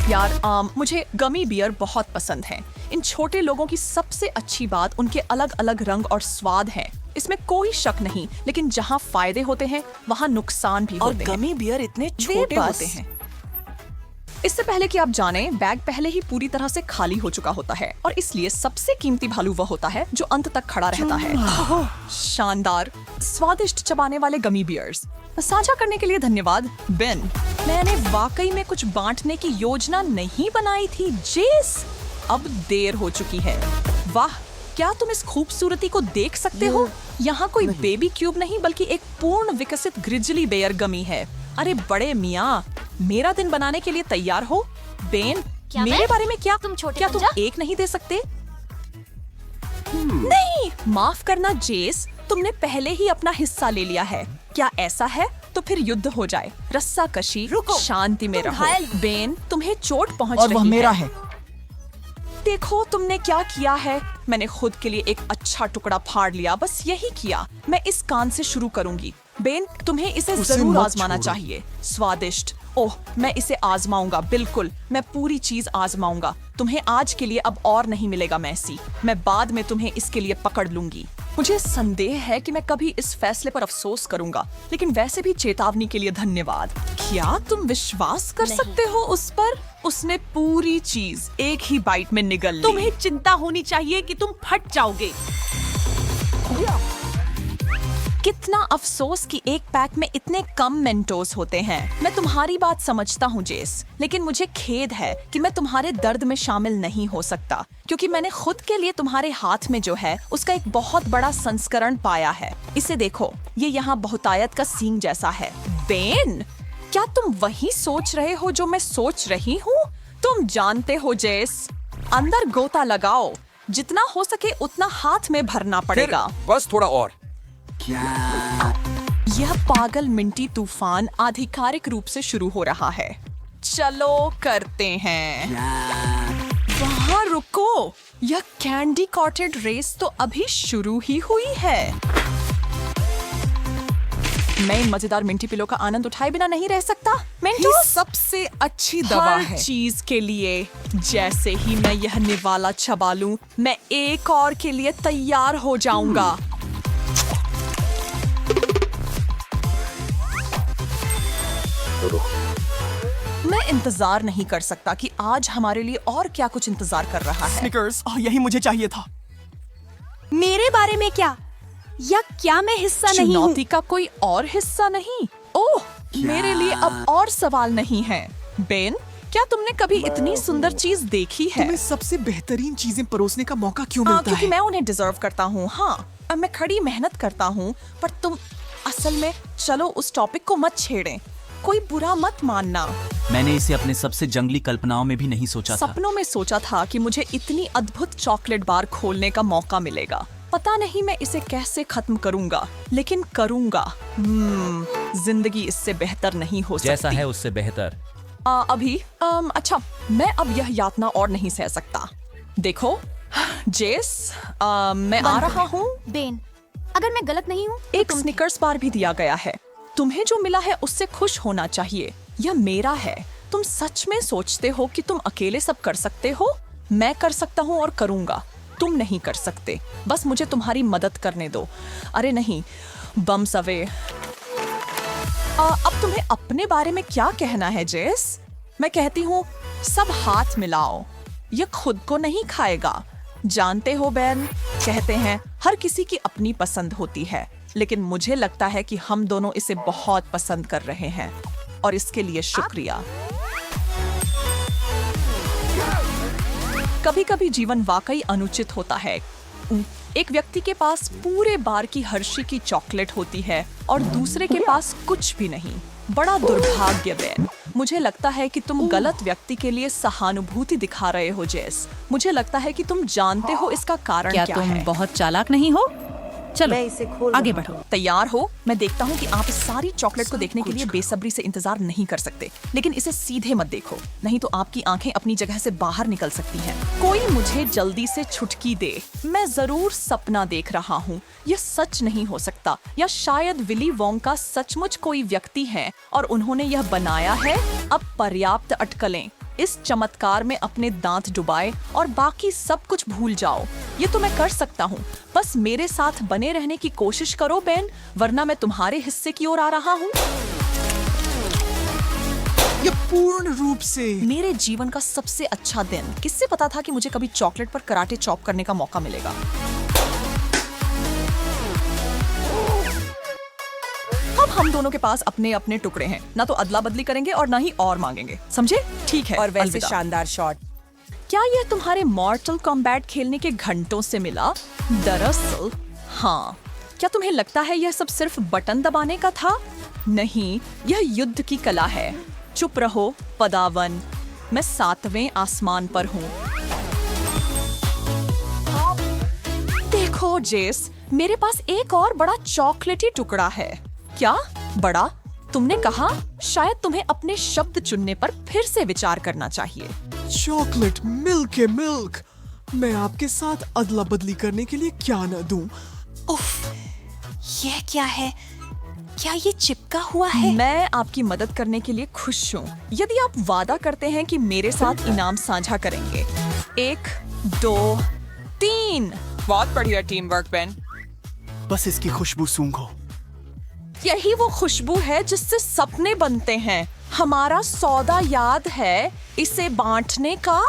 यार मुझे गमी बियर बहुत पसंद है। इन छोटे लोगों की सबसे अच्छी बात उनके अलग अलग रंग और स्वाद है, इसमें कोई शक नहीं। लेकिन जहाँ फायदे होते हैं वहाँ नुकसान भी और होते हैं। गमी बियर इतने छोटे होते हैं। इससे पहले कि आप जानें, बैग पहले ही पूरी तरह से खाली हो चुका होता है और इसलिए सबसे कीमती भालू वह होता है जो अंत तक खड़ा रहता है। शानदार, स्वादिष्ट चबाने वाले गमी बियर्स साझा करने के लिए धन्यवाद बेन। मैंने वाकई में कुछ बांटने की योजना नहीं बनाई थी जेस। अब देर हो चुकी है। वाह, क्या तुम इस खूबसूरती को देख सकते हो? यहाँ कोई बेबी क्यूब नहीं बल्कि एक पूर्ण विकसित ग्रिजली बेयर गमी है। अरे बड़े मियाँ, मेरा दिन बनाने के लिए तैयार हो? बेन, मेरे बारे में क्या तुम एक नहीं दे सकते? नहीं, माफ करना जेस, तुमने पहले ही अपना हिस्सा ले लिया है। क्या ऐसा है? तो फिर युद्ध हो जाए। रस्सा कशी, शांति में रहो। बेन, तुम्हें चोट पहुंच रही है। और वह मेरा है। देखो तुमने क्या किया है। मैंने खुद के लिए एक अच्छा टुकड़ा फाड़ लिया, बस यही किया। मैं इस कान से शुरू करूंगी। बेन, तुम्हें इसे जरूर आजमाना चाहिए। स्वादिष्ट। ओह, मैं इसे आजमाऊंगा। बिल्कुल, मैं पूरी चीज आजमाऊंगा। तुम्हें आज के लिए अब और नहीं मिलेगा मैसी। मैं बाद में तुम्हें इसके लिए पकड़ लूंगी। मुझे संदेह है कि मैं कभी इस फैसले पर अफसोस करूंगा, लेकिन वैसे भी चेतावनी के लिए धन्यवाद। क्या तुम विश्वास कर सकते हो उस पर? उसने पूरी चीज एक ही बाइट में निगल ली। तुम्हें चिंता होनी चाहिए कि तुम फट जाओगे। कितना अफसोस कि एक पैक में इतने कम मेंटोस होते हैं। मैं तुम्हारी बात समझता हूँ जेस, लेकिन मुझे खेद है कि मैं तुम्हारे दर्द में शामिल नहीं हो सकता, क्योंकि मैंने खुद के लिए तुम्हारे हाथ में जो है उसका एक बहुत बड़ा संस्करण पाया है। इसे देखो, ये यहाँ बहुतायत का सींग जैसा है। बेन, क्या तुम वही सोच रहे हो जो मैं सोच रही हूँ? तुम जानते हो जेस, अंदर गोता लगाओ। जितना हो सके उतना हाथ में भरना पड़ेगा। बस थोड़ा और। यह पागल मिंटी तूफान आधिकारिक रूप से शुरू हो रहा है। चलो करते हैं। वहाँ रुको, यह कैंडी कॉटेड रेस तो अभी शुरू ही हुई है। मैं इन मजेदार मिंटी पिलो का आनंद उठाए बिना नहीं रह सकता। मिंटो सबसे अच्छी दवा हर है। चीज के लिए। जैसे ही मैं यह निवाला चबा लूं, मैं एक और के लिए तैयार हो जाऊंगा। मैं इंतजार नहीं कर सकता कि आज हमारे लिए और क्या कुछ इंतजार कर रहा है। स्निकर्स, यही मुझे चाहिए था। मेरे बारे में क्या? या क्या मैं हिस्सा नहीं हूँ? चुनौती का कोई और हिस्सा नहीं? ओह, मेरे लिए अब और सवाल नहीं है। बेन, क्या तुमने कभी इतनी सुंदर चीज देखी है? तुम्हें सबसे बेहतरीन चीजें परोसने का मौका क्यों मिलता क्योंकि है? मैं उन्हें डिजर्व करता हूँ। हाँ, मैं खड़ी मेहनत करता हूँ, पर तुम असल में चलो उस टॉपिक को मत छेड़ें। कोई बुरा मत मानना। मैंने इसे अपने सबसे जंगली कल्पनाओं में भी नहीं सोचा था। सपनों में सोचा था कि मुझे इतनी अद्भुत चॉकलेट बार खोलने का मौका मिलेगा। पता नहीं मैं इसे कैसे खत्म करूंगा, लेकिन करूंगा। जिंदगी इससे बेहतर नहीं हो सकती। जैसा है उससे बेहतर। अच्छा, मैं अब यह यातना और नहीं सह सकता। देखो जेस, मैं आ रहा हूँ। बेन, अगर मैं गलत नहीं हूँ तो एक स्निकर्स बार भी दिया गया है। तुम्हें जो मिला है उससे खुश होना चाहिए। यह मेरा है। तुम सच में सोचते हो कि तुम अकेले सब कर सकते हो? मैं कर सकता हूँ और करूंगा। तुम नहीं कर सकते। बस मुझे तुम्हारी मदद करने दो। अरे नहीं, बम्स अवे। अब तुम्हें अपने बारे में क्या कहना है जेस? मैं कहती हूँ सब हाथ मिलाओ। यह खुद को नहीं खाएगा। जानते हो बेन, कहते हैं हर किसी की अपनी पसंद होती है, लेकिन मुझे लगता है कि हम दोनों इसे बहुत पसंद कर रहे हैं और इसके लिए शुक्रिया। कभी-कभी जीवन वाकई अनुचित होता है। एक व्यक्ति के पास पूरे बार की हर्षी की चॉकलेट होती है और दूसरे के पास कुछ भी नहीं। बड़ा दुर्भाग्य बेन। मुझे लगता है कि तुम गलत व्यक्ति के लिए सहानुभूति दिखा रहे हो जेस। मुझे लगता है कि तुम जानते हो इसका कारण क्या तुम है। बहुत चालाक नहीं हो? चलो मैं इसे खोल आगे रहा बढ़ो। तैयार हो? मैं देखता हूँ कि आप इस सारी चॉकलेट को देखने के लिए बेसब्री से इंतजार नहीं कर सकते, लेकिन इसे सीधे मत देखो, नहीं तो आपकी आंखें अपनी जगह से बाहर निकल सकती हैं। कोई मुझे जल्दी से छुटकी दे। मैं जरूर सपना देख रहा हूँ। यह सच नहीं हो सकता, या शायद विली वोंका सचमुच कोई व्यक्ति है और उन्होंने यह बनाया है। अब पर्याप्त अटकलें। इस चमत्कार में अपने दांत डुबाए और बाकी सब कुछ भूल जाओ। ये तो मैं कर सकता हूँ। बस मेरे साथ बने रहने की कोशिश करो बेन, वरना मैं तुम्हारे हिस्से की ओर आ रहा हूँ। ये पूर्ण रूप से मेरे जीवन का सबसे अच्छा दिन। किससे पता था कि मुझे कभी चॉकलेट पर कराटे चॉप करने का मौका मिलेगा। अब हम दोनों के पास अपने अपने टुकड़े हैं, ना तो अदला बदली करेंगे और ना ही और मांगेंगे, समझे? ठीक है। और वैसे अलविदा। शानदार शॉट। क्या यह तुम्हारे मॉर्टल कॉम्बैट खेलने के घंटों से मिला? दरअसल हाँ। क्या तुम्हें लगता है यह सब सिर्फ बटन दबाने का था? नहीं, यह युद्ध की कला है। चुप रहो पदावन, मैं 7वें आसमान पर हूँ। देखो जेस, मेरे पास एक और बड़ा चॉकलेटी टुकड़ा है। क्या बड़ा? तुमने कहा शायद तुम्हें अपने शब्द चुनने पर फिर से विचार करना चाहिए। चॉकलेट मिल्क है मिल्क। मैं आपके साथ अदला बदली करने के लिए क्या न दूं। उफ, यह क्या है? क्या ये चिपका हुआ है? मैं आपकी मदद करने के लिए खुश हूँ, यदि आप वादा करते हैं कि मेरे साथ इनाम साझा करेंगे। 1, 2, 3। बहुत बढ़िया टीम वर्क बेन। बस इसकी खुशबू सूंघो। यही वो खुशबू है जिससे सपने बनते हैं। हमारा सौदा याद है इसे बांटने का?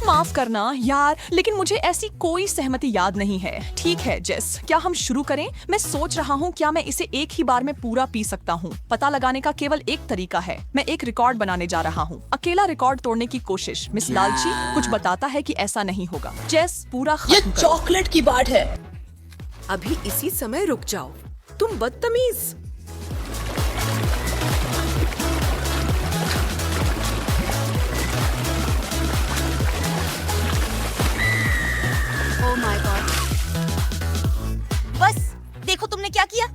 माफ करना यार, लेकिन मुझे ऐसी कोई सहमति याद नहीं है। ठीक है जेस, क्या हम शुरू करें? मैं सोच रहा हूँ क्या मैं इसे एक ही बार में पूरा पी सकता हूँ। पता लगाने का केवल एक तरीका है। मैं एक रिकॉर्ड बनाने जा रहा हूँ। अकेला रिकॉर्ड तोड़ने की कोशिश। मिस लालची कुछ बताता है कि ऐसा नहीं होगा। जेस पूरा ये खत्म करो। चॉकलेट की बाट है। अभी इसी समय रुक जाओ, तुम बदतमीज। Oh my God. बस देखो तुमने क्या किया।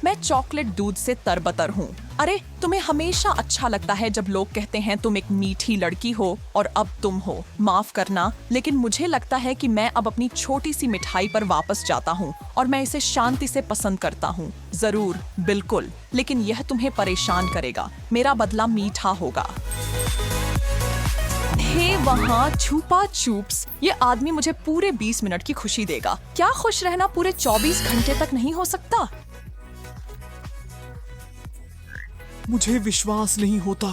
मैं चॉकलेट दूध से तरबतर हूँ। अरे तुम्हें हमेशा अच्छा लगता है जब लोग कहते हैं तुम एक मीठी लड़की हो और अब तुम हो। माफ करना, लेकिन मुझे लगता है कि मैं अब अपनी छोटी सी मिठाई पर वापस जाता हूँ और मैं इसे शांति से पसंद करता हूँ। जरूर, बिल्कुल, लेकिन यह तुम्हें परेशान करेगा। मेरा बदला मीठा होगा। हे वहाँ छुपा चूप्स, ये आदमी मुझे पूरे 20 मिनट की खुशी देगा। क्या खुश रहना पूरे 24 घंटे तक नहीं हो सकता? मुझे विश्वास नहीं होता।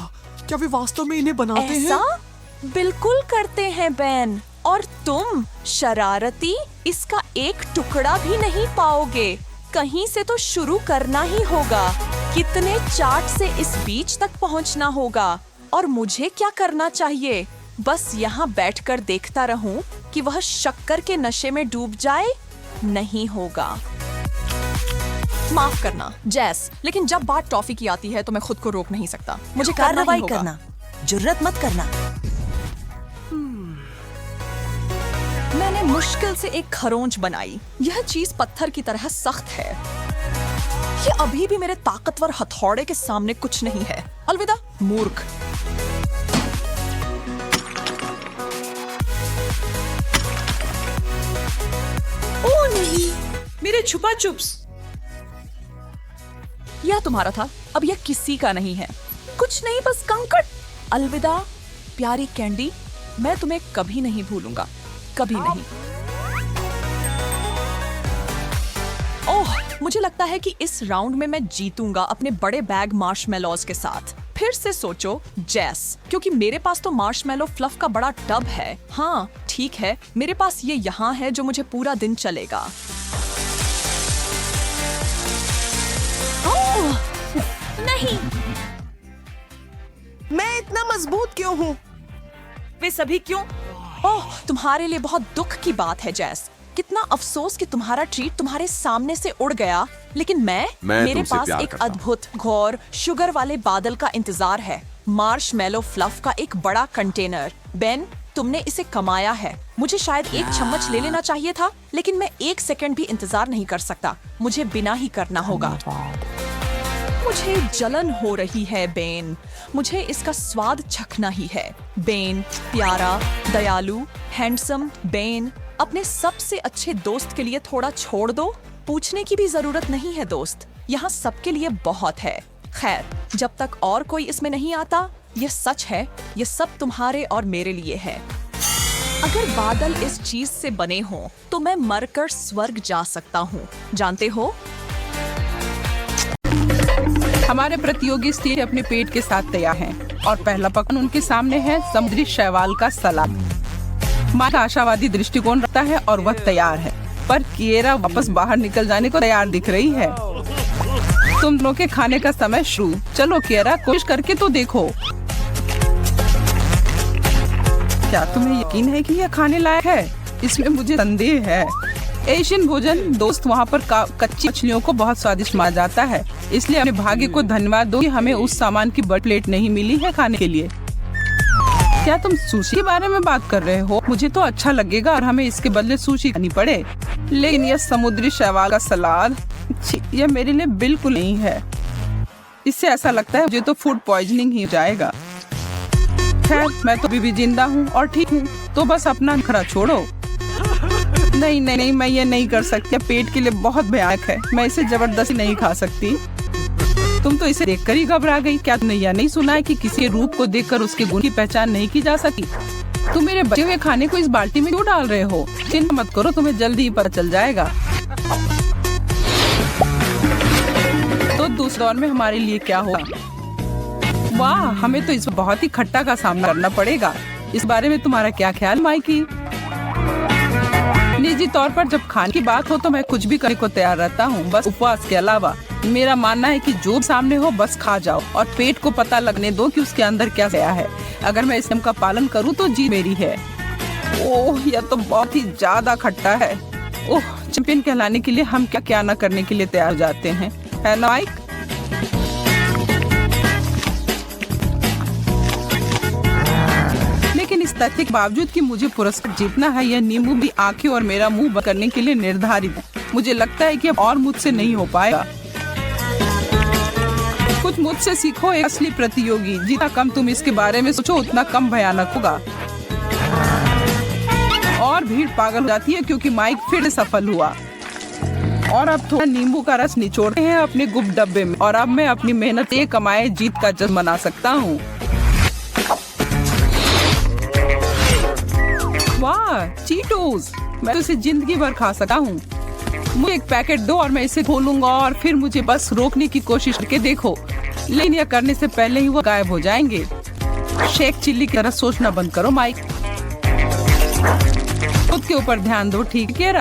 क्या वे वास्तव में इन्हें बनाते ऐसा हैं? बिल्कुल करते हैं बेन। और तुम शरारती, इसका एक टुकड़ा भी नहीं पाओगे। कहीं से तो शुरू करना ही होगा। कितने चार्ट से इस बीच तक पहुंचना होगा? और मुझे क्या करना चाहिए? बस यहाँ बैठकर देखता रहूं कि वह शक्कर के नशे में डूब जाए? नहीं होगा। माफ करना जैस, लेकिन जब बात टॉफी की आती है तो मैं खुद को रोक नहीं सकता। मुझे करना ही कार्रवाई होगा। करना, जुर्रत मत करना। मैंने मुश्किल से एक खरोंच बनाई। यह चीज पत्थर की तरह सख्त है। ये अभी भी मेरे ताकतवर हथौड़े के सामने कुछ नहीं है। अलविदा मूर्ख। ओह नहीं, मेरे छुपा चुप्स। यह तुम्हारा था, अब यह किसी का नहीं है। कुछ नहीं, बस कंकड़। अलविदा प्यारी कैंडी, मैं तुम्हें कभी नहीं भूलूंगा, कभी नहीं। ओह, मुझे लगता है कि इस राउंड में मैं जीतूंगा अपने बड़े बैग मार्शमेलोज के साथ। फिर से सोचो जैस, क्योंकि मेरे पास तो मार्शमेलो फ्लफ का बड़ा टब है। हाँ ठीक है, मेरे पास ये यहाँ है जो मुझे पूरा दिन चलेगा। ओह, नहीं, मैं इतना मजबूत क्यों हूँ? वे सभी क्यों? ओह, तुम्हारे लिए बहुत दुख की बात है जैस। कितना अफसोस कि तुम्हारा ट्रीट तुम्हारे सामने से उड़ गया। लेकिन मैं मेरे तुमसे पास प्यार एक करता हूं। अद्भुत घोर शुगर वाले बादल का इंतजार है। मार्शमेलो फ्लफ का एक बड़ा कंटेनर। बेन, तुमने इसे कमाया है। मुझे शायद एक चम्मच ले लेना चाहिए था, लेकिन मैं 1 सेकंड भी इंतजार नहीं कर सकता। मुझे बिना ही करना होगा। मुझे जलन हो रही है बेन। मुझे इसका स्वाद चखना ही है। बेन, प्यारा, दयालु, हैंडसम बेन, अपने सबसे अच्छे दोस्त के लिए थोड़ा छोड़ दो। पूछने की भी जरूरत नहीं है दोस्त, यहाँ सबके लिए बहुत है। खैर, जब तक और कोई इसमें नहीं आता, ये सच है, ये सब तुम्हारे और मेरे लिए है। अगर बादल इस चीज से बने हों, तो मैं मरकर स्वर्ग जा सकता हूँ, जानते हो? हमारे प्रतियोगी स्टील अपने पेट के साथ तैयार हैं और पहला पकवान उनके सामने है समुद्री शैवाल का सलाद। माइक आशावादी दृष्टिकोण रखता है और वह तैयार है, पर किएरा वापस बाहर निकल जाने को तैयार दिख रही है। तुम दोनों के खाने का समय शुरू। चलो किएरा, कोशिश करके तो देखो। क्या तुम्हें यकीन है कि यह खाने लायक है? इसमें मुझे संदेह है। एशियन भोजन दोस्त वहाँ पर कच्ची मछलियों को बहुत स्वादिष्ट माना जाता है, इसलिए अपने भाग्य को धन्यवाद दो कि हमें उस सामान की बड़ी प्लेट नहीं मिली है खाने के लिए। क्या तुम सुशी के बारे में बात कर रहे हो? मुझे तो अच्छा लगेगा और हमें इसके बदले सुशी खानी पड़े, लेकिन यह समुद्री शैवाल का सलाद, यह मेरे लिए बिल्कुल नहीं है। इससे ऐसा लगता है मुझे तो फूड पॉइजनिंग ही हो जाएगा। खैर, मैं तो अभी भी जिंदा हूँ और ठीक हूँ, तो बस अपना नखरा छोड़ो। नहीं, मैं ये नहीं कर सकती। पेट के लिए बहुत भयानक है, मैं इसे जबरदस्ती नहीं खा सकती। तुम तो इसे देखकर ही घबरा गई। क्या तुमने यह नहीं सुना है कि किसी रूप को देखकर उसके गुण की पहचान नहीं की जा सकती? तुम मेरे बचे हुए खाने को इस बाल्टी में क्यों डाल रहे हो? चिंता मत करो, तुम्हें जल्दी ही पता चल जाएगा। तो दूसरे दौर में हमारे लिए क्या होगा? वाह, हमें तो इस बहुत ही खट्टा का सामना करना पड़ेगा। इस बारे में तुम्हारा क्या ख्याल माइकी? निजी तौर पर जब खाने की बात हो तो मैं कुछ भी करने को तैयार रहता हूँ, बस उपवास के अलावा। मेरा मानना है कि जो सामने हो बस खा जाओ और पेट को पता लगने दो कि उसके अंदर क्या गया है। अगर मैं इस नियम का पालन करूँ तो जीत मेरी है। ओह, यह तो बहुत ही ज्यादा खट्टा है। ओह, चैंपियन कहलाने के लिए हम क्या क्या न करने के लिए तैयार हो जाते हैं, है ना माइक? लेकिन इस तथ्य के बावजूद कि मुझे पुरस्कार जीतना है, यह नींबू भी आंखें और मेरा मुंह बंद करने के लिए निर्धारित है। मुझे लगता है कि अब और मुझसे नहीं हो पाएगा। कुछ मुझसे सीखो, एक असली प्रतियोगी। जितना कम तुम इसके बारे में सोचो उतना कम भयानक होगा। और भीड़ पागल हो जाती है क्योंकि माइक फिर सफल हुआ। और अब थोड़ा नींबू का रस निचोड़ते हैं अपने गुप्त डब्बे में, और अब मैं अपनी मेहनत से कमाए जीत का जश्न मना सकता हूँ। वाह, चीटोस! मैं तो इसे जिंदगी भर खा सकता हूँ। मुझे एक पैकेट दो और मैं इसे खोलूंगा और फिर मुझे बस रोकने की कोशिश करके देखो, लेकिन यह करने से पहले ही वो गायब हो जाएंगे। शेक चिल्ली की तरह सोचना बंद करो माइक। खुद के ऊपर ध्यान दो, ठीक है?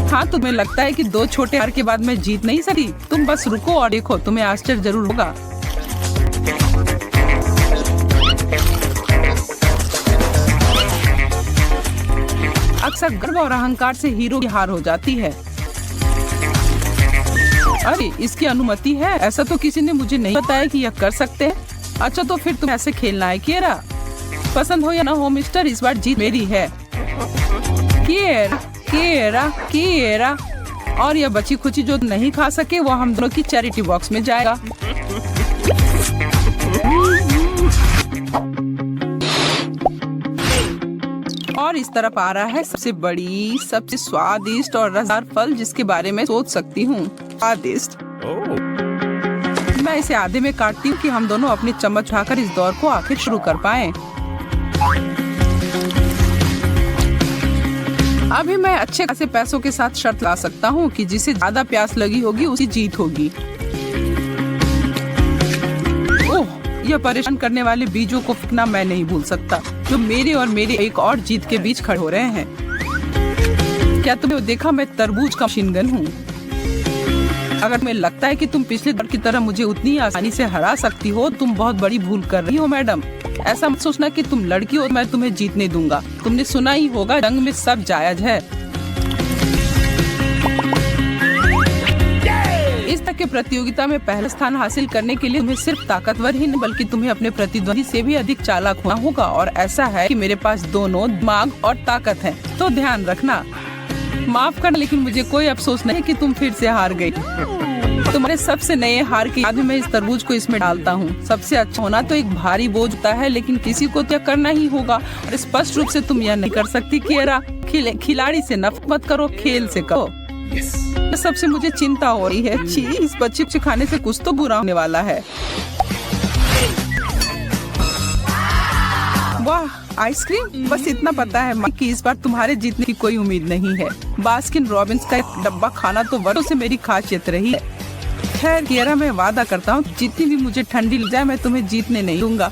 हाँ, तुम्हें लगता है कि 2 छोटे हार के बाद मैं जीत नहीं सकती? तुम बस रुको और देखो, तुम्हें आश्चर्य जरूर होगा। अक्सर गर्व और अहंकार से हीरो की हार हो जाती है। अरे, इसकी अनुमति है? ऐसा तो किसी ने मुझे नहीं बताया कि यह कर सकते हैं। अच्छा, तो फिर तुम ऐसे खेलना है किएरा। पसंद हो या ना हो मिस्टर, इस बार जीत मेरी है। किएरा, किएरा, किएरा। और यह बची खुची जो नहीं खा सके वो हम दोनों की चैरिटी बॉक्स में जाएगा। और इस तरफ आ रहा है सबसे बड़ी, सबसे स्वादिष्ट और रसदार फल जिसके बारे में सोच सकती हूँ। स्वादिष्ट। मैं इसे आधे में काटती हूँ कि हम दोनों अपनी चम्मच उठाकर इस दौर को आखिर शुरू कर पाएं। अभी मैं अच्छे खासे पैसों के साथ शर्त ला सकता हूँ कि जिसे ज्यादा प्यास लगी होगी उसी जीत होगी। ओह, यह परेशान करने वाले बीजों को फेंकना मैं नहीं भूल सकता, जो मेरे और मेरी एक और जीत के बीच खड़े हो रहे हैं। क्या तुमने देखा? मैं तरबूज का मशीन गन हूँ। अगर तुम्हें लगता है कि तुम पिछले दौर की तरह मुझे उतनी आसानी से हरा सकती हो, तुम बहुत बड़ी भूल कर रही हो मैडम। ऐसा मत सोचना कि तुम लड़की हो मैं तुम्हें जीतने दूंगा। तुमने सुना ही होगा, जंग में सब जायज है। इस तरह के प्रतियोगिता में पहला स्थान हासिल करने के लिए तुम्हें सिर्फ ताकतवर ही नहीं बल्कि तुम्हें अपने प्रतिद्वंदी से भी अधिक चालाक होना होगा। और ऐसा है कि मेरे पास दोनों दिमाग और ताकत है, तो ध्यान रखना। माफ करना, लेकिन मुझे कोई अफसोस नहीं कि तुम फिर से हार गई। तुम्हारे सबसे नए हार के बाद मैं इस तरबूज को इसमें डालता हूँ। सबसे अच्छा होना तो एक भारी बोझ होता है, लेकिन किसी को तो करना ही होगा। और स्पष्ट रूप से तुम यह नहीं कर सकती किएरा। खिलाड़ी से नफरत मत करो, खेल से करो। सबसे मुझे चिंता हो रही है। छी, इस बच्चे को खाने से कुछ तो बुरा होने वाला है। वाह आइसक्रीम। बस इतना पता है कि इस बार तुम्हारे जीतने की कोई उम्मीद नहीं है। बास्किन रॉबिन्स का एक डब्बा खाना तो वर्षों से मेरी खासियत रही है। खैर कियारा, मैं वादा करता हूँ जितनी भी मुझे ठंडी लग जाए मैं तुम्हें जीतने नहीं दूंगा।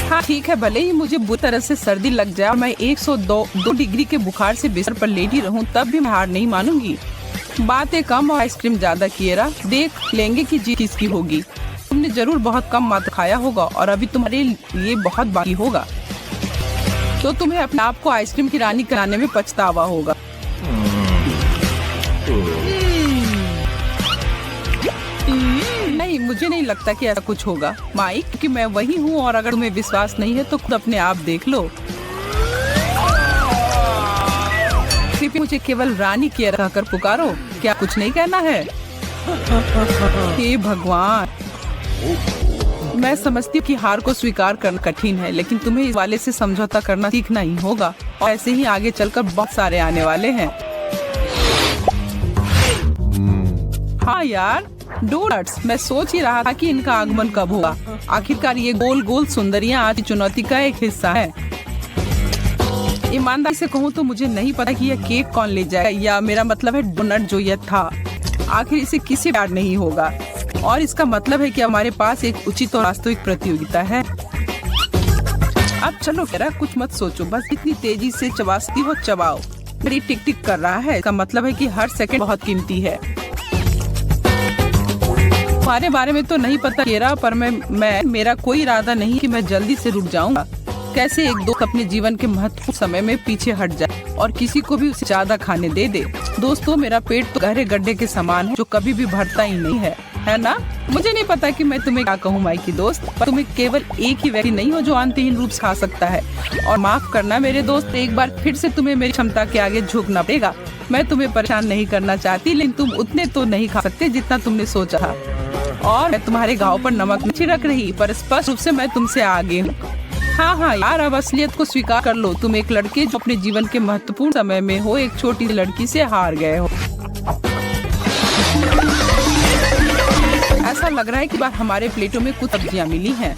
हाँ ठीक है, भले ही मुझे बुरी तरह से सर्दी लग जाए और मैं 102 डिग्री के बुखार से बिस्तर पर लेटी रहूं, तब भी मैं हार नहीं मानूंगी। बातें कम और आइसक्रीम ज्यादा कियारा, देख लेंगे कि जीत किसकी होगी। तुमने जरूर बहुत कम मात्रा खाया होगा और अभी तुम्हारे लिए बहुत बाकी होगा, तो तुम्हें अपने आप को आइसक्रीम की रानी कराने में पछतावा होगा। नहीं, मुझे नहीं लगता कि ऐसा कुछ होगा माइक, क्योंकि मैं वही हूँ और अगर तुम्हें विश्वास नहीं है तो खुद अपने आप देख लो। कृपया मुझे केवल रानी कियारा कहकर पुकारो, क्या कुछ नहीं कहना है? हे भगवान, मैं समझती हूँ कि हार को स्वीकार करना कठिन है, लेकिन तुम्हें इस वाले से समझौता करना सीखना ही होगा और ऐसे ही आगे चलकर बहुत सारे आने वाले हैं। हाँ यार, डोनट्स, मैं सोच ही रहा था कि इनका आगमन कब होगा। आखिरकार ये गोल गोल सुंदरियां आज की चुनौती का एक हिस्सा है। ईमानदारी से कहूँ तो मुझे नहीं पता कि यह केक कौन ले जाएगा, या मेरा मतलब है डोनट जो यह था। आखिर इसे किसी प्यार नहीं होगा और इसका मतलब है कि हमारे पास एक उचित और वास्तविक प्रतियोगिता है। अब चलो कियारा, कुछ मत सोचो, बस इतनी तेजी से चबाती हो चबाओ। मेरी टिक टिक कर रहा है, इसका मतलब है कि हर सेकंड बहुत कीमती है। तुम्हारे बारे में तो नहीं पता कियारा, पर मेरा कोई इरादा नहीं कि मैं जल्दी से रुक जाऊंगा। कैसे एक दोस्त अपने जीवन के महत्वपूर्ण समय में पीछे हट जाए और किसी को भी उसे ज्यादा खाने दे दे। दोस्तों, मेरा पेट तो गहरे गड्ढे के समान है जो कभी भी भरता ही नहीं है ना? मुझे नहीं पता कि मैं तुम्हें क्या कहूँ माई की दोस्त, पर तुम्हें केवल एक ही व्यक्ति नहीं हो जो अंतहीन रूप से खा सकता है। और माफ करना मेरे दोस्त, एक बार फिर से तुम्हें मेरी क्षमता के आगे झुकना पड़ेगा। मैं तुम्हें परेशान नहीं करना चाहती, लेकिन तुम उतने तो नहीं खा सकते जितना तुमने सोचा था। और मैं तुम्हारे घाव पर नमक नहीं छिड़क रही, पर स्पष्ट रूप से मैं तुमसे आगे हूँ। हाँ यार, अब असलियत को स्वीकार कर लो। तुम एक लड़के जो अपने जीवन के महत्वपूर्ण समय में हो, एक छोटी लड़की से हार गए हो। ऐसा लग रहा है कि बार हमारे प्लेटों में कुछ सब्जियाँ मिली हैं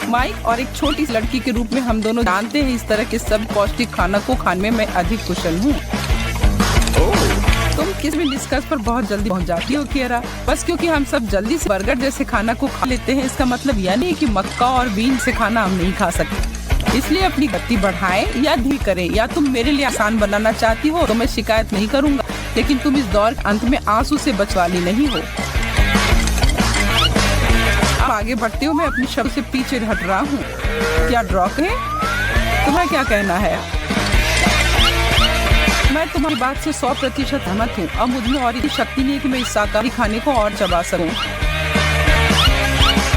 माइक, और एक छोटी लड़की के रूप में हम दोनों जानते हैं इस तरह के सब पौष्टिक खाना को खाने में मैं अधिक कुशल हूँ। तुम किस भी निष्कर्ष पर बहुत जल्दी पहुंच जाती हो कियारा। बस क्योंकि हम सब जल्दी से बर्गर जैसे खाना को खा लेते हैं, इसका मतलब यह नहीं कि मक्का और बीन से खाना हम नहीं खा सकते। इसलिए अपनी गति बढ़ाएं या धीरे करें। या तुम मेरे लिए आसान बनाना चाहती हो तो मैं शिकायत नहीं करूंगा, लेकिन तुम इस दौर के अंत में आंसू से बचने वाली नहीं हो। अब आगे बढ़ते हो, मैं अपनी शब्द से पीछे हट रहा हूँ। क्या ड्रॉ करें? तुम्हें क्या कहना है? मैं तुम्हारी बात से 100% सहमत हूँ। अब मुझमें और इतनी शक्ति नहीं है कि मैं इस शाकाहारी खाने को और चबा सकूं।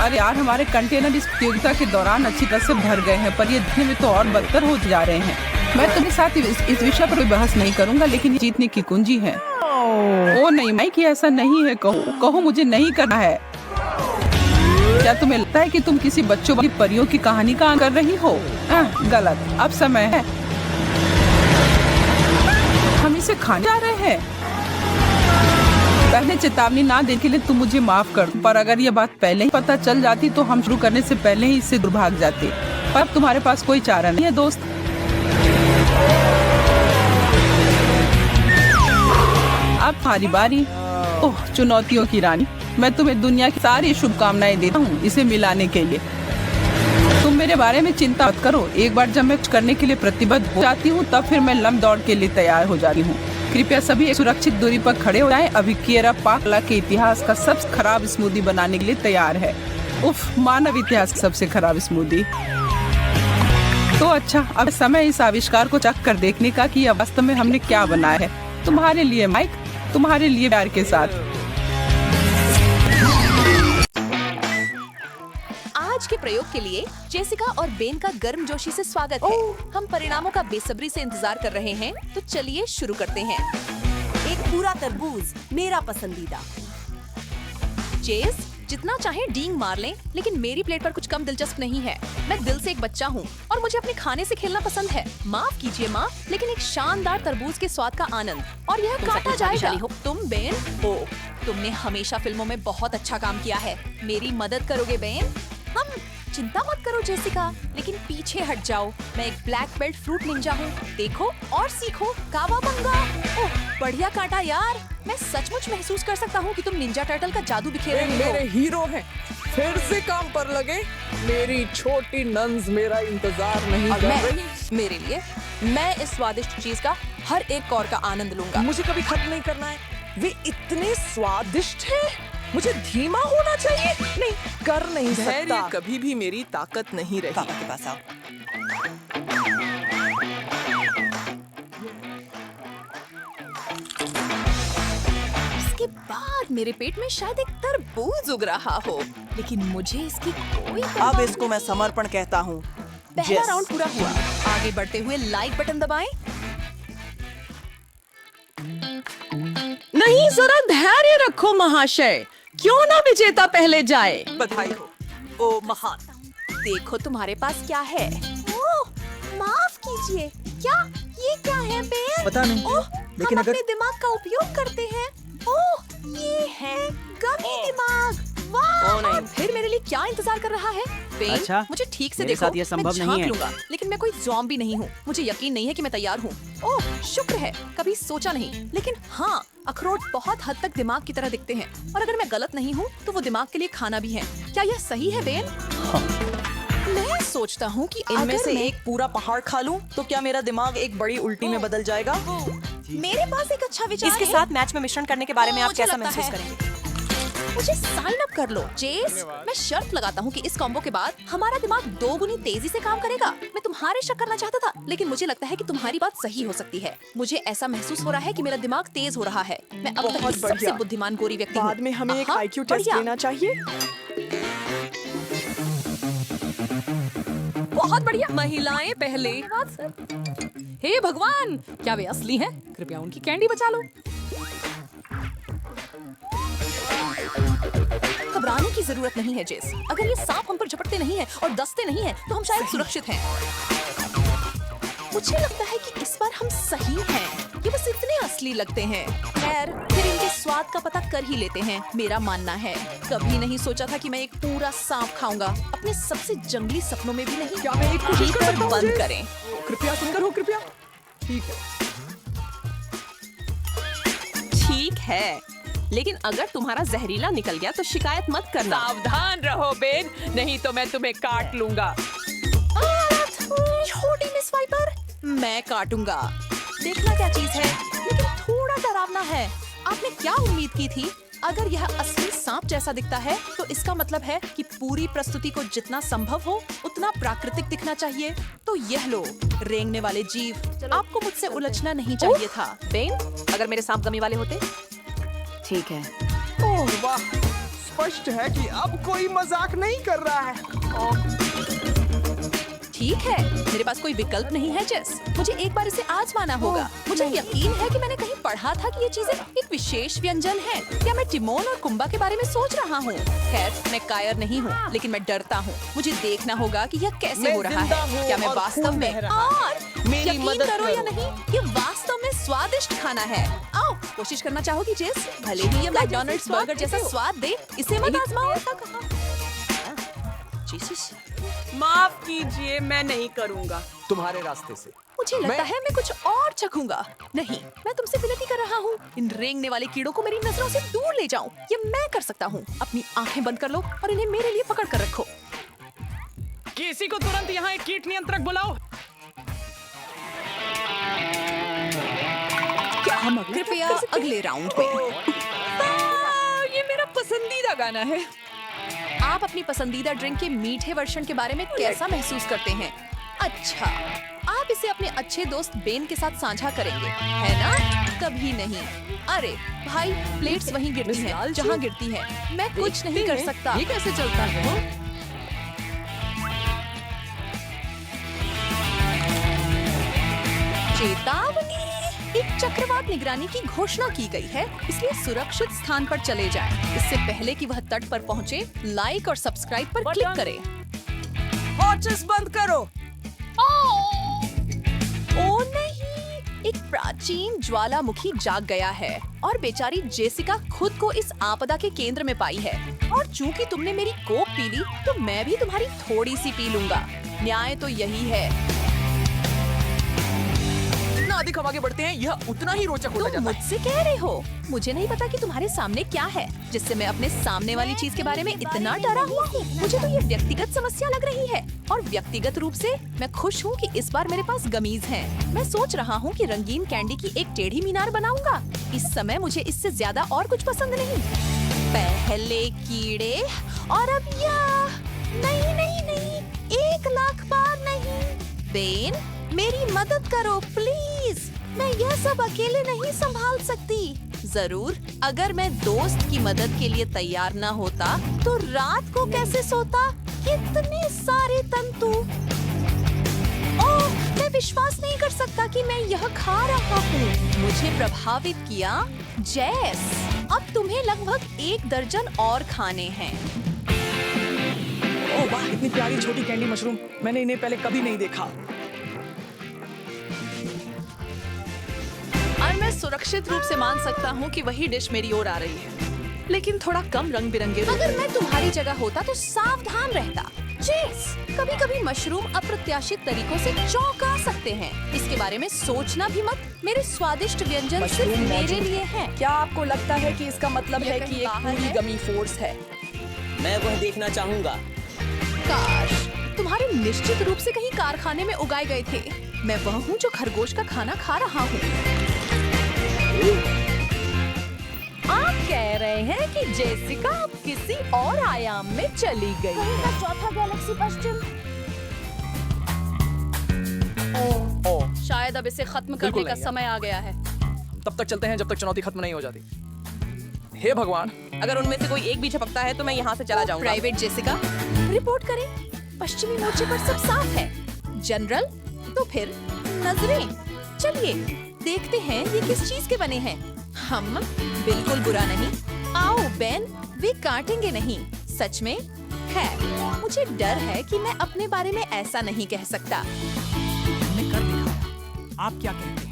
अरे यार, हमारे कंटेनर इस प्रतियोगिता के दौरान अच्छी तरह से भर गए हैं, पर ये दिखने में तो और बदतर हो जा रहे हैं। मैं तुम्हारे साथ इस विषय पर कोई बहस नहीं करूंगा, लेकिन जीतने की कुंजी है। ओ नहीं माइक, ऐसा नहीं है। कहो मुझे नहीं करना है। क्या तुम्हें लगता है कि तुम किसी बच्चों वाली परियों की कहानी का कर रही हो? गलत। अब समय है, हम इसे खाने जा रहे हैं। पहले चेतावनी ना देने के लिए तुम मुझे माफ कर, पर अगर ये बात पहले ही पता चल जाती तो हम शुरू करने से पहले ही इससे दूर भाग जाते। पर अब तुम्हारे पास कोई चारा नहीं है दोस्त। अब तुम्हारी बारी। ओह, चुनौतियों की रानी, मैं तुम्हें दुनिया की सारी शुभकामनाएं देता हूँ इसे मिलाने के लिए। तुम मेरे बारे में चिंता मत करो। एक बार जब मैं कुछ करने के लिए प्रतिबद्ध हो जाती हूँ, तब फिर मैं लंबी दौड़ के लिए तैयार हो जाती हूँ। कृपया सभी एक सुरक्षित दूरी पर खड़े हो जाएं। अभी कियारा पाक कला के इतिहास का सबसे खराब स्मूदी बनाने के लिए तैयार है। उफ, मानव इतिहास की सबसे खराब स्मूदी। तो अच्छा, अब समय इस आविष्कार को चख कर देखने का कि वास्तव में हमने क्या बनाया है। तुम्हारे लिए माइक, तुम्हारे लिए प्यार के साथ। आज के प्रयोग के लिए जेसिका और बेन का गर्मजोशी से स्वागत है। हम परिणामों का बेसब्री से इंतजार कर रहे हैं, तो चलिए शुरू करते हैं। एक पूरा तरबूज, मेरा पसंदीदा। चेस, जितना चाहे डींग मार लें, लेकिन मेरी प्लेट पर कुछ कम दिलचस्प नहीं है। मैं दिल से एक बच्चा हूँ और मुझे अपने खाने से खेलना पसंद है। माफ कीजिए माँ, लेकिन एक शानदार तरबूज के स्वाद का आनंद, और यह काटा जाएगा। तुम बेन हो, तुमने हमेशा फिल्मों में बहुत अच्छा काम किया है। मेरी मदद करोगे बेन? हम चिंता मत करो जेसिका, लेकिन पीछे हट जाओ। मैं एक ब्लैक बेल्ट फ्रूट निंजा हूँ। देखो और सीखो कावाबंगा। ओह बढ़िया काटा यार। मैं सचमुच महसूस कर सकता हूँ कि तुम निंजा टर्टल का जादू बिखेर रहे मेरे हो। हीरो हैं, फिर से काम पर लगे। मेरी छोटी नन्स मेरा इंतजार नहीं और कर मैं रही। मेरे लिए मैं इस स्वादिष्ट चीज का हर एक कौर का आनंद लूंगा। मुझे कभी खत्म नहीं करना है। वे इतने स्वादिष्ट हैं। मुझे धीमा होना चाहिए। नहीं, कर नहीं सकता। धैर्य कभी भी मेरी ताकत नहीं रही। पापा के पास आओ। इसके बाद मेरे पेट में शायद एक तरबूज उग रहा हो, लेकिन मुझे इसकी कोई परवाह अब इसको मैं समर्पण कहता हूँ। पहला राउंड पूरा हुआ। आगे बढ़ते हुए लाइक बटन दबाएं। नहीं, जरा धैर्य रखो महाशय। क्यों ना विजेता पहले जाए? बधाई हो। ओ महान। देखो तुम्हारे पास क्या है। ओह माफ कीजिए, क्या ये क्या है बेन? पता नहीं, ओह लेकिन हम अगर- अपने दिमाग का उपयोग करते हैं। ओह ये है गमी दिमाग। वाह! ओ नहीं। और फिर मेरे लिए क्या इंतजार कर रहा है? बेन, अच्छा, मुझे ठीक से मेरे देखो। साथ ये संभव मैं नहीं झांक है। लूंगा, लेकिन मैं कोई ज़ॉम्बी नहीं हूँ। मुझे यकीन नहीं है कि मैं तैयार हूँ। ओह शुक्र है, कभी सोचा नहीं। लेकिन हाँ, अखरोट बहुत हद तक दिमाग की तरह दिखते हैं, और अगर मैं गलत नहीं हूँ तो वो दिमाग के लिए खाना भी है। क्या यह सही है बेन? मैं सोचता हूँ कि इनमें अगर से मैं- एक पूरा पहाड़ खा लूं तो क्या मेरा दिमाग एक बड़ी उल्टी में बदल जाएगा? मेरे पास एक अच्छा विचार इसके है। साथ मैच में मिश्रण करने के बारे में आप मुझे कैसा लगता महसूस है- करेंगे? मुझे साइन अप कर लो जेस। मैं शर्त लगाता हूँ कि इस कॉम्बो के बाद हमारा दिमाग 2 गुनी तेजी से काम करेगा। मैं तुम्हारे शक करना चाहता था, लेकिन मुझे लगता है कि तुम्हारी बात सही हो सकती है। मुझे ऐसा महसूस हो रहा है कि मेरा दिमाग तेज हो रहा है। मैं अब तक की बहुत सबसे बढ़िया। बुद्धिमान गोरी व्यक्ति हूँ। बाद में हमें एक हाँ, आईक्यू टेस्ट बढ़िया। लेना चाहिए। बहुत बढ़िया। महिलाएं पहले। हे भगवान, क्या वे असली हैं? कृपया उनकी कैंडी बचा लो। घबराने की जरूरत नहीं है जेस। अगर ये सांप हम पर झपटते नहीं है और दसते नहीं है तो हम शायद सुरक्षित हैं। मुझे लगता है कि इस बार हम सही हैं। ये बस इतने असली लगते हैं। खैर, फिर इनके स्वाद का पता कर ही लेते हैं। मेरा मानना है, कभी नहीं सोचा था कि मैं एक पूरा सांप खाऊंगा। अपने सबसे जंगली सपनों में भी नहीं। क्या मैं एक कोशिश कर सकता हूँ, बंद जेस? करें। कृपया सुंदर हो, कृपया। ठीक है। ठीक है, लेकिन अगर तुम्हारा जहरीला निकल गया तो शिकायत मत करना। सावधान रहो बेन, नहीं तो मैं तुम्हें काट लूंगा। छोटी मिस वाइपर, मैं काटूंगा। देखना क्या चीज है, लेकिन थोड़ा डरावना है। आपने क्या उम्मीद की थी? अगर यह असली सांप जैसा दिखता है तो इसका मतलब है कि पूरी प्रस्तुति को जितना संभव हो उतना प्राकृतिक दिखना चाहिए। तो यह लो, रेंगने वाले जीव। आपको मुझसे उलझना नहीं चाहिए था। बेन, अगर मेरे सांप गमी वाले होते? ठीक है। ओह वाह, स्पष्ट है कि अब कोई मजाक नहीं कर रहा है। ठीक है, मेरे पास कोई विकल्प नहीं है जेस। मुझे एक बार इसे आजमाना होगा। मुझे यकीन है कि मैंने कहीं पढ़ा था कि ये चीजें एक विशेष व्यंजन है। क्या मैं टिमोन और कुंबा के बारे में सोच रहा हूँ? खैर, मैं कायर नहीं हूँ, लेकिन मैं डरता हूँ। मुझे देखना होगा कि यह कैसे मैं हो रहा जिंदा है। हूँ क्या मैं और वास्तव खून में बह रहा है। और मेरी यकीन मदद करो या करो। नहीं, ये वास्तव में स्वादिष्ट खाना है। आओ, कोशिश करना चाहोगी जेस? भले ही ये मैकडॉनल्ड्स बर्गर जैसा स्वाद दे, इसे मत आजमाओ। जीसस, माफ कीजिए, मैं नहीं करूंगा। तुम्हारे रास्ते से। मुझे लगता है मैं कुछ और चखूंगा। नहीं, मैं तुमसे विनती कर रहा हूँ, इन रेंगने वाले कीड़ों को मेरी नजरों से दूर ले जाओ। ये मैं कर सकता हूँ। अपनी आंखें बंद कर लो और इन्हें मेरे लिए पकड़ कर रखो। किसी को तुरंत यहाँ एक कीट नियंत्रक बुलाओ। कृपया अगले राउंड में। ये मेरा पसंदीदा गाना है। आप अपनी पसंदीदा ड्रिंक के मीठे वर्जन के बारे में कैसा महसूस करते हैं? अच्छा, आप इसे अपने अच्छे दोस्त बेन के साथ साझा करेंगे, है ना? कभी नहीं। अरे भाई, प्लेट्स वहीं गिरती हैं जहाँ गिरती हैं। मैं कुछ नहीं कर सकता। ये कैसे चलता है? चेतावनी, एक चक्रवात निगरानी की घोषणा की गई है, इसलिए सुरक्षित स्थान पर चले जाएं। इससे पहले कि वह तट पर पहुंचे, लाइक और सब्सक्राइब पर क्लिक करें। हॉचेस बंद करो। ओ नहीं, एक प्राचीन ज्वालामुखी जाग गया है और बेचारी जेसिका खुद को इस आपदा के केंद्र में पाई है। और चूंकि तुमने मेरी कोक पी ली तो मैं भी तुम्हारी थोड़ी सी पी लूंगा। न्याय तो यही है। जितना अधिक हम आगे बढ़ते हैं यह उतना ही रोचक होता तुम जाता है। मुझसे कह रहे हो? मुझे नहीं पता कि तुम्हारे सामने क्या है जिससे मैं अपने सामने वाली चीज के बारे में इतना डरा हुआ हूँ। मुझे तो ये व्यक्तिगत समस्या लग रही है और व्यक्तिगत रूप से मैं खुश हूँ कि इस बार मेरे पास गमीज हैं। मैं सोच रहा हूँ कि रंगीन कैंडी की एक टेढ़ी मीनार बनाऊंगा। इस समय मुझे इससे ज्यादा और कुछ पसंद नहीं। पहले कीड़े और अब यह। नहीं नहीं नहीं, 1,00,000 बार नहीं। बेन, मेरी मदद करो प्लीज। मैं यह सब अकेले नहीं संभाल सकती। जरूर, अगर मैं दोस्त की मदद के लिए तैयार न होता तो रात को कैसे सोता? कितने सारे तंतु। ओह, मैं विश्वास नहीं कर सकता कि मैं यह खा रहा हूँ। मुझे प्रभावित किया जेस। अब तुम्हें लगभग 1 दर्जन और खाने हैं। ओह वाह, इतनी प्यारी छोटी कैंडी मशरूम, मैंने इन्हें पहले कभी नहीं देखा। और मैं सुरक्षित रूप से मान सकता हूँ कि वही डिश मेरी ओर आ रही है, लेकिन थोड़ा कम रंग बिरंगे। अगर मैं तुम्हारी जगह होता तो सावधान रहता। जेस, कभी-कभी मशरूम अप्रत्याशित तरीकों से चौंका सकते हैं। इसके बारे में सोचना भी मत। मेरे स्वादिष्ट व्यंजन सिर्फ मेरे लिए हैं। क्या आपको लगता है कि इसका मतलब है कि एक बाहर पूरी है? गमी फोर्स है? मैं वह देखना चाहूंगा। काश तुम्हारे निश्चित रूप से कहीं कारखाने में उगाए गए थे। मैं वह हूँ जो खरगोश का खाना खा रहा हूँ। आप कह रहे हैं कि जेसिका अब किसी और आयाम में चली गई है। चौथा गैलेक्सी पश्चिम। ओह, शायद अब इसे खत्म करने बिल्कुल का नहीं, समय आ गया है। तब तक चलते हैं जब तक चुनौती खत्म नहीं हो जाती। हे भगवान, अगर उनमें से कोई एक भी झपकता है तो मैं यहाँ से चला जाऊंगा। प्राइवेट जेसिका, रिपोर्ट करें। पश्चिमी मोर्चे पर सब साफ है। जनरल, तो फिर नजरें। चलिए देखते हैं ये किस चीज के बने हैं। हम बिल्कुल बुरा नहीं। आओ बेन, वे काटेंगे नहीं। सच में है। मुझे डर है कि मैं अपने बारे में ऐसा नहीं कह सकता। हमने कर दिखाया। आप क्या कहते हैं?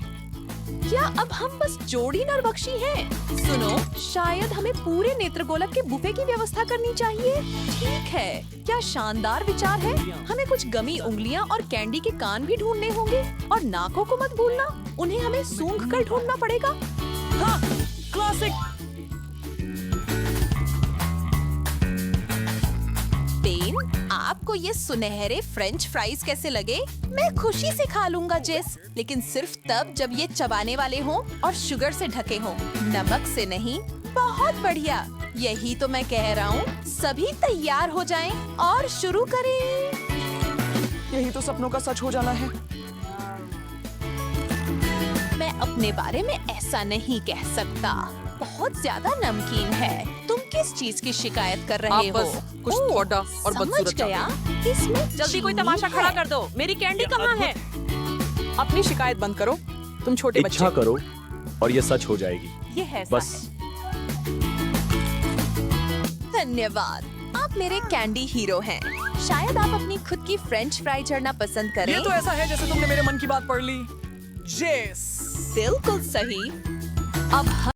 क्या अब हम बस जोड़ी नरबख्शी हैं? सुनो, शायद हमें पूरे नेत्रगोलक के बुफे की व्यवस्था करनी चाहिए। ठीक है, क्या शानदार विचार है। हमें कुछ गमी उंगलियां और कैंडी के कान भी ढूंढने होंगे। और नाकों को मत भूलना, उन्हें हमें सूंघ कर ढूंढना पड़ेगा। हाँ, क्लासिक। बेन, आपको ये सुनहरे फ्रेंच फ्राइज कैसे लगे? मैं खुशी से खा लूंगा जेस, लेकिन सिर्फ तब जब ये चबाने वाले हों और शुगर से ढके हों, नमक से नहीं। बहुत बढ़िया, यही तो मैं कह रहा हूँ। सभी तैयार हो जाएं और शुरू करें। यही तो सपनों का सच हो जाना है। मैं अपने बारे में ऐसा नहीं कह सकता। बहुत ज्यादा नमकीन है। तुम किस चीज की शिकायत कर रहे आप हो? बस कुछ ओह, थोड़ा और समझ बदसूरत गया। इसमें जल्दी कोई चीनी तमाशा खड़ा है। कर दो। मेरी कैंडी कहाँ है? अपनी शिकायत बंद करो, तुम छोटे बच्चे। इच्छा करो और ये सच हो जाएगी। ये है ऐसा बस। है। धन्यवाद, आप मेरे कैंडी हीरो हैं। शायद आप अपनी खुद की फ्रेंच फ्राई चढ़ना पसंद करें। ये तो ऐसा है जैसे तुमने मेरे मन की बात पढ़ ली। जेस। बिल्कुल सही। अब